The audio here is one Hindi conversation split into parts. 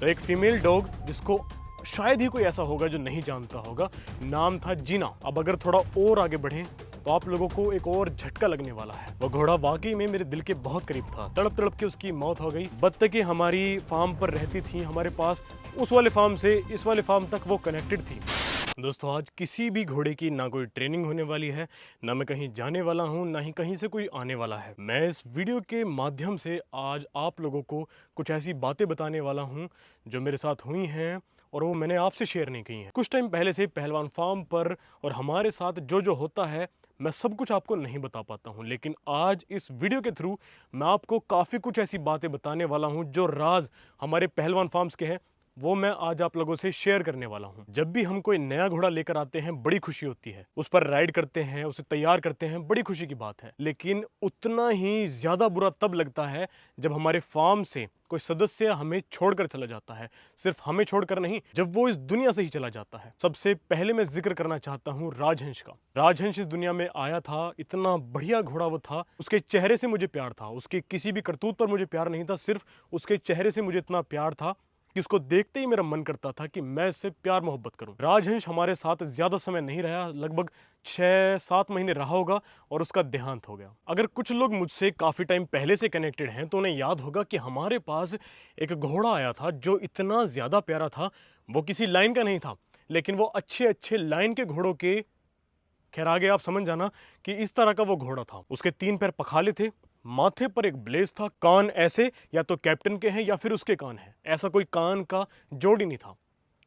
तो एक फीमेल डॉग जिसको शायद ही कोई ऐसा होगा जो नहीं जानता होगा, नाम था जीना। अब अगर थोड़ा और आगे बढ़ें तो आप लोगों को एक और झटका लगने वाला है। वो घोड़ा वाकई में मेरे दिल के बहुत करीब था। तड़प तड़प के उसकी मौत हो गई। बत्तखें हमारी फार्म पर रहती थी हमारे पास, उस वाले फार्म से इस वाले फार्म तक वो कनेक्टेड थी। दोस्तों, आज किसी भी घोड़े की ना कोई ट्रेनिंग होने वाली है, ना मैं कहीं जाने वाला हूँ, ना ही कहीं से कोई आने वाला है। मैं इस वीडियो के माध्यम से आज आप लोगों को कुछ ऐसी बातें बताने वाला हूँ जो मेरे साथ हुई हैं और वो मैंने आपसे शेयर नहीं की हैं। कुछ टाइम पहले से पहलवान फार्म पर और हमारे साथ जो होता है, मैं सब कुछ आपको नहीं बता पाता हूँ, लेकिन आज इस वीडियो के थ्रू मैं आपको काफ़ी कुछ ऐसी बातें बताने वाला हूँ जो राज हमारे पहलवान फार्म्स के हैं, वो मैं आज आप लोगों से शेयर करने वाला हूं। जब भी हम कोई नया घोड़ा लेकर आते हैं, बड़ी खुशी होती है। उस पर राइड करते हैं, उसे तैयार करते हैं, बड़ी खुशी की बात है। लेकिन उतना ही ज्यादा बुरा तब लगता है जब हमारे फार्म से कोई सदस्य हमें छोड़कर चला जाता है। सिर्फ हमें छोड़कर नहीं, जब वो इस दुनिया से ही चला जाता है। सबसे पहले मैं जिक्र करना चाहता हूँ राजहंस का। राजहंस इस दुनिया में आया था, इतना बढ़िया घोड़ा वो था। उसके चेहरे से मुझे प्यार था, उसके किसी भी करतूत पर मुझे प्यार नहीं था, सिर्फ उसके चेहरे से मुझे इतना प्यार था कि उसको देखते ही मेरा मन करता था कि मैं इससे प्यार मोहब्बत करूं। राजहंस हमारे साथ ज्यादा समय नहीं रहा, लगभग 6-7 महीने रहा होगा और उसका देहांत हो गया। अगर कुछ लोग मुझसे काफी टाइम पहले से कनेक्टेड हैं तो उन्हें याद होगा कि हमारे पास एक घोड़ा आया था जो इतना ज्यादा प्यारा था। वो किसी लाइन का नहीं था, लेकिन वो अच्छे अच्छे लाइन के घोड़ों के, खैर आगे आप समझ जाना कि इस तरह का वो घोड़ा था। उसके 3 पैर पखाले थे, माथे पर एक ब्लेज था, कान ऐसे या तो कैप्टन के हैं या फिर उसके कान हैं, ऐसा कोई कान का जोड़ ही नहीं था।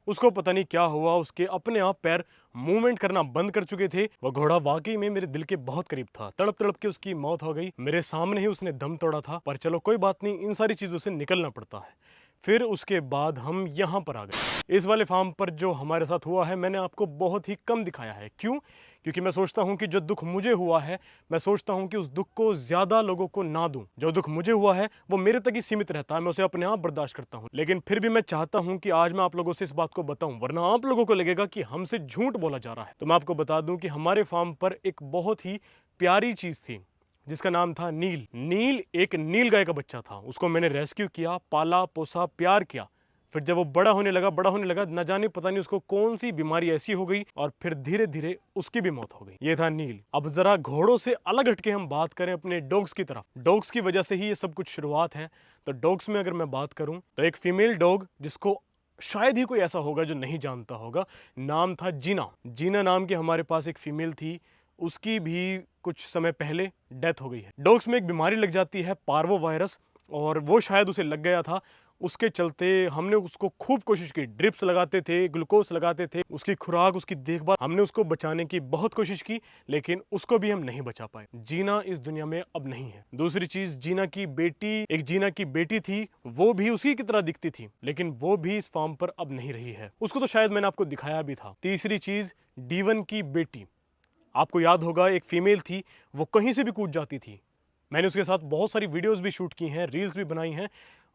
उसको पता नहीं क्या हुआ, उसके अपने आप पैर मूवमेंट करना बंद कर चुके थे। वह घोड़ा वाकई में मेरे दिल के बहुत करीब था। तड़प तड़प के उसकी मौत हो गई। मेरे सामने ही उसने दम तोड़ा था, पर चलो कोई बात नहीं, इन सारी चीजों से निकलना पड़ता है। फिर उसके बाद हम यहाँ पर आ गए। इस वाले फार्म पर जो हमारे साथ हुआ है, मैंने आपको बहुत ही कम दिखाया है। क्यों? क्योंकि मैं सोचता हूं कि जो दुख मुझे हुआ है, मैं सोचता हूं कि उस दुख को ज्यादा लोगों को ना दूं। जो दुख मुझे हुआ है वो मेरे तक ही सीमित रहता है, मैं उसे अपने आप बर्दाश्त करता हूं। लेकिन फिर भी मैं चाहता हूं कि आज मैं आप लोगों से इस बात को बताऊं, वरना आप लोगों को लगेगा कि हमसे झूठ बोला जा रहा है। तो मैं आपको बता दूं कि हमारे फार्म पर एक बहुत ही प्यारी चीज थी जिसका नाम था नील। नील एक नील गाय का बच्चा था। उसको मैंने रेस्क्यू किया, पाला पोसा, प्यार किया। फिर जब वो बड़ा होने लगा, न जाने पता नहीं उसको कौन सी बीमारी ऐसी हो गई और फिर धीरे धीरे उसकी भी मौत हो गई। ये था नील। अब जरा घोड़ों से अलग हटके हम बात करें अपने डॉग्स की तरफ। डॉग्स की वजह से ही ये सब कुछ शुरुआत है। तो डॉग्स में अगर मैं बात करूं तो एक फीमेल डॉग जिसको शायद ही कोई ऐसा होगा जो नहीं जानता होगा, नाम था जीना। जीना नाम की हमारे पास एक फीमेल थी, उसकी भी कुछ समय पहले डेथ हो गई है। डॉग्स में एक बीमारी लग जाती है, पार्वो वायरस, और वो शायद उसे लग गया था। उसके चलते हमने उसको खूब कोशिश की, ड्रिप्स लगाते थे, ग्लूकोज लगाते थे, उसकी खुराक, उसकी देखभाल, हमने उसको बचाने की बहुत कोशिश की, लेकिन उसको भी हम नहीं बचा पाए। जीना इस दुनिया में अब नहीं है। दूसरी चीज, जीना की बेटी थी, वो भी उसी की तरह दिखती थी, लेकिन वो भी इस फार्म पर अब नहीं रही है। उसको तो शायद मैंने आपको दिखाया भी था। तीसरी चीज, डीवन की बेटी, आपको याद होगा, एक फीमेल थी, वो कहीं से भी कूद जाती थी। मैंने उसके साथ बहुत सारी वीडियोस भी शूट की हैं, रील्स भी बनाई हैं।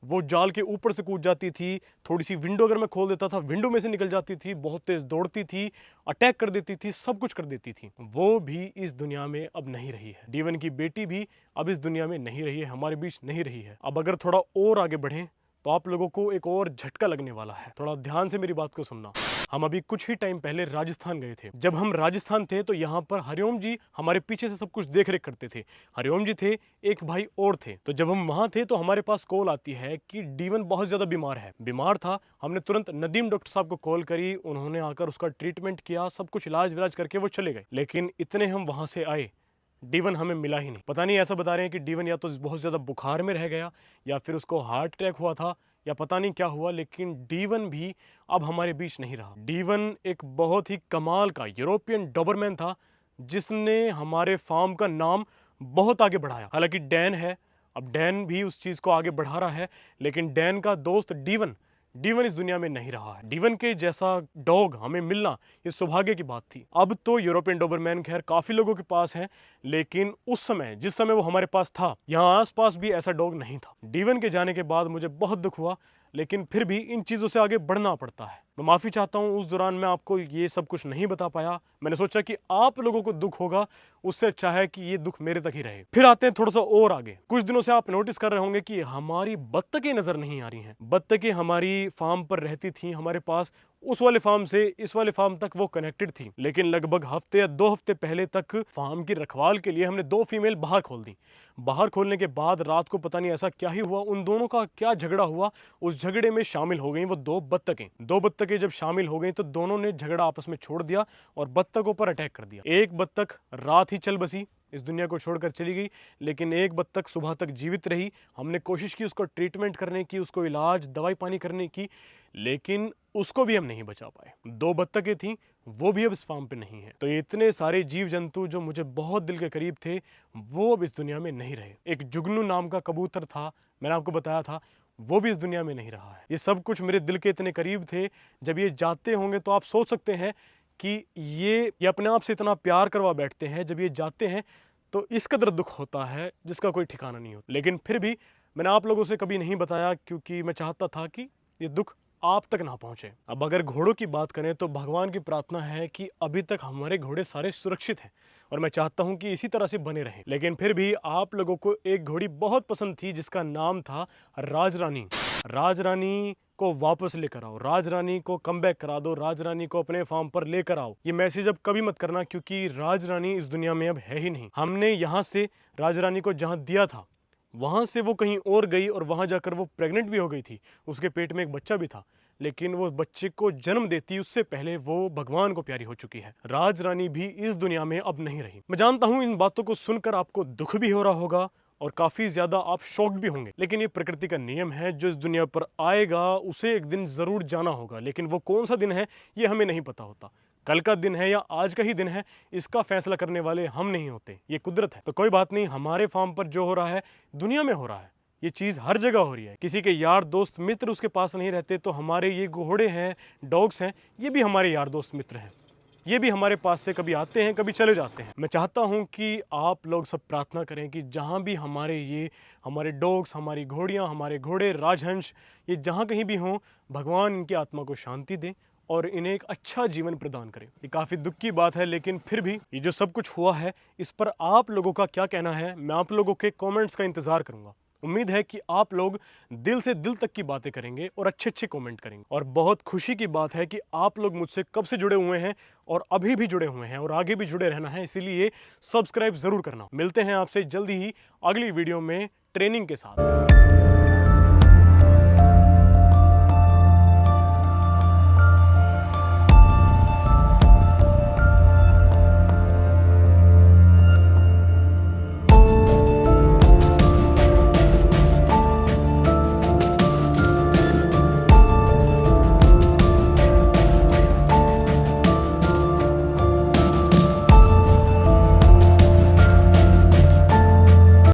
वो जाल के ऊपर से कूद जाती थी, थोड़ी सी विंडो अगर मैं खोल देता था, विंडो में से निकल जाती थी, बहुत तेज दौड़ती थी, अटैक कर देती थी, सब कुछ कर देती थी। वो भी इस दुनिया में अब नहीं रही है। डीवन की बेटी भी अब इस दुनिया में नहीं रही है, हमारे बीच नहीं रही है। अब अगर थोड़ा और आगे बढ़ें तो आप लोगों को एक और झटका लगने वाला है। थोड़ा ध्यान से मेरी बात को सुनना। हम अभी कुछ ही टाइम पहले राजस्थान गए थे। जब हम राजस्थान थे तो यहाँ पर हरिओम जी हमारे पीछे से सब कुछ देख रेख करते थे। हरिओम जी थे, एक भाई और थे। तो जब हम वहां थे तो हमारे पास कॉल आती है कि डीवन बहुत ज्यादा बीमार था। हमने तुरंत नदीम डॉक्टर साहब को कॉल करी, उन्होंने आकर उसका ट्रीटमेंट किया, सब कुछ इलाज विलाज करके वो चले गए। लेकिन इतने हम वहां से आए, डीवन हमें मिला ही नहीं। पता नहीं, ऐसा बता रहे हैं कि डीवन या तो बहुत ज़्यादा बुखार में रह गया या फिर उसको हार्ट अटैक हुआ था या पता नहीं क्या हुआ, लेकिन डीवन भी अब हमारे बीच नहीं रहा। डीवन एक बहुत ही कमाल का यूरोपियन डॉबरमैन था जिसने हमारे फार्म का नाम बहुत आगे बढ़ाया। हालांकि डैन है, अब डैन भी उस चीज़ को आगे बढ़ा रहा है, लेकिन डैन का दोस्त डीवन इस दुनिया में नहीं रहा है। डीवन के जैसा डॉग हमें मिलना ये सौभाग्य की बात थी। अब तो यूरोपियन डॉबरमैन खैर काफी लोगों के पास है, लेकिन उस समय, जिस समय वो हमारे पास था, यहाँ आसपास भी ऐसा डॉग नहीं था। डीवन के जाने के बाद मुझे बहुत दुख हुआ। लेकिन फिर भी इन चीज़ों से आगे बढ़ना पड़ता है। मैं माफ़ी चाहता हूँ, उस दौरान मैं आपको ये सब कुछ नहीं बता पाया। मैंने सोचा कि आप लोगों को दुख होगा, उससे अच्छा है कि ये दुख मेरे तक ही रहे। फिर आते हैं थोड़ा सा और आगे। कुछ दिनों से आप नोटिस कर रहे होंगे कि हमारी बत्तखें नज़र नहीं आ रही हैं। बत्तखें हमारी फार्म पर रहती थी, हमारे पास उस वाले फार्म से इस वाले फार्म तक वो कनेक्टेड थी, लेकिन लगभग हफ्ते या 2 हफ्ते पहले तक फार्म की रखवाल के लिए हमने 2 फीमेल बाहर खोल दी। बाहर खोलने के बाद रात को पता नहीं ऐसा क्या ही हुआ, उन दोनों का क्या झगड़ा हुआ, उस झगड़े में शामिल हो गई वो 2 बत्तखें। 2 बत्तखें जब शामिल हो गई तो दोनों ने झगड़ा आपस में छोड़ दिया और बत्तखों पर अटैक कर दिया। एक बत्तख रात ही चल बसी, इस दुनिया को छोड़कर चली गई, लेकिन एक बत्तख सुबह तक जीवित रही। हमने कोशिश की उसको ट्रीटमेंट करने की, उसको इलाज दवाई पानी करने की, लेकिन उसको भी हम नहीं बचा पाए। 2 बत्तखें थीं, वो भी अब इस फार्म पे नहीं है। तो ये इतने सारे जीव जंतु जो मुझे बहुत दिल के करीब थे, वो अब इस दुनिया में नहीं रहे। एक जुगनू नाम का कबूतर था, मैंने आपको बताया था, वो भी इस दुनिया में नहीं रहा है। ये सब कुछ मेरे दिल के इतने करीब थे। जब ये जाते होंगे तो आप सोच सकते हैं कि ये अपने आप से इतना प्यार करवा बैठते हैं, जब ये जाते हैं तो इस कदर दुख होता है जिसका कोई ठिकाना नहीं होता। लेकिन फिर भी मैंने आप लोगों से कभी नहीं बताया, क्योंकि मैं चाहता था कि ये दुख आप तक ना पहुंचे। अब अगर घोड़ों की बात करें तो भगवान की प्रार्थना है कि अभी तक हमारे घोड़े सारे सुरक्षित हैं और मैं चाहता हूं कि इसी तरह से बने रहें। लेकिन फिर भी आप लोगों को एक घोड़ी बहुत पसंद थी जिसका नाम था राजरानी। राजरानी को वापस लेकर आओ, राजरानी को कम बैक करा दो, राजरानी को अपने फार्म पर लेकर आओ। ये मैसेज अब कभी मत करना, क्योंकि राजरानी इस दुनिया में अब है ही नहीं। हमने यहाँ से राजरानी को जहाँ दिया था वहाँ से वो कहीं और गई और वहाँ जाकर वो प्रेग्नेंट भी हो गई थी। उसके पेट में एक बच्चा भी था, लेकिन वो बच्चे को जन्म देती उससे पहले वो भगवान को प्यारी हो चुकी है। राजरानी भी इस दुनिया में अब नहीं रही। मैं जानता हूँ इन बातों को सुनकर आपको दुख भी हो रहा होगा और काफ़ी ज़्यादा आप शॉक्ड भी होंगे, लेकिन ये प्रकृति का नियम है। जो इस दुनिया पर आएगा उसे एक दिन ज़रूर जाना होगा, लेकिन वो कौन सा दिन है ये हमें नहीं पता होता। कल का दिन है या आज का ही दिन है, इसका फैसला करने वाले हम नहीं होते, ये कुदरत है। तो कोई बात नहीं, हमारे फार्म पर जो हो रहा है दुनिया में हो रहा है। ये चीज़ हर जगह हो रही है। किसी के यार दोस्त मित्र उसके पास नहीं रहते, तो हमारे ये घोड़े हैं, डॉग्स हैं, ये भी हमारे यार दोस्त मित्र हैं। ये भी हमारे पास से कभी आते हैं, कभी चले जाते हैं। मैं चाहता हूँ कि आप लोग सब प्रार्थना करें कि जहाँ भी हमारे डॉग्स, हमारी घोड़ियाँ, हमारे घोड़े, राजहंस, ये जहाँ कहीं भी हों, भगवान इनकी आत्मा को शांति दें और इन्हें एक अच्छा जीवन प्रदान करें। ये काफ़ी दुख की बात है, लेकिन फिर भी ये जो सब कुछ हुआ है इस पर आप लोगों का क्या कहना है, मैं आप लोगों के कमेंट्स का इंतज़ार करूँगा। उम्मीद है कि आप लोग दिल से दिल तक की बातें करेंगे और अच्छे अच्छे कमेंट करेंगे। और बहुत खुशी की बात है कि आप लोग मुझसे कब से जुड़े हुए हैं और अभी भी जुड़े हुए हैं और आगे भी जुड़े रहना है, इसीलिए सब्सक्राइब ज़रूर करना। मिलते हैं आपसे जल्दी ही अगली वीडियो में ट्रेनिंग के साथ।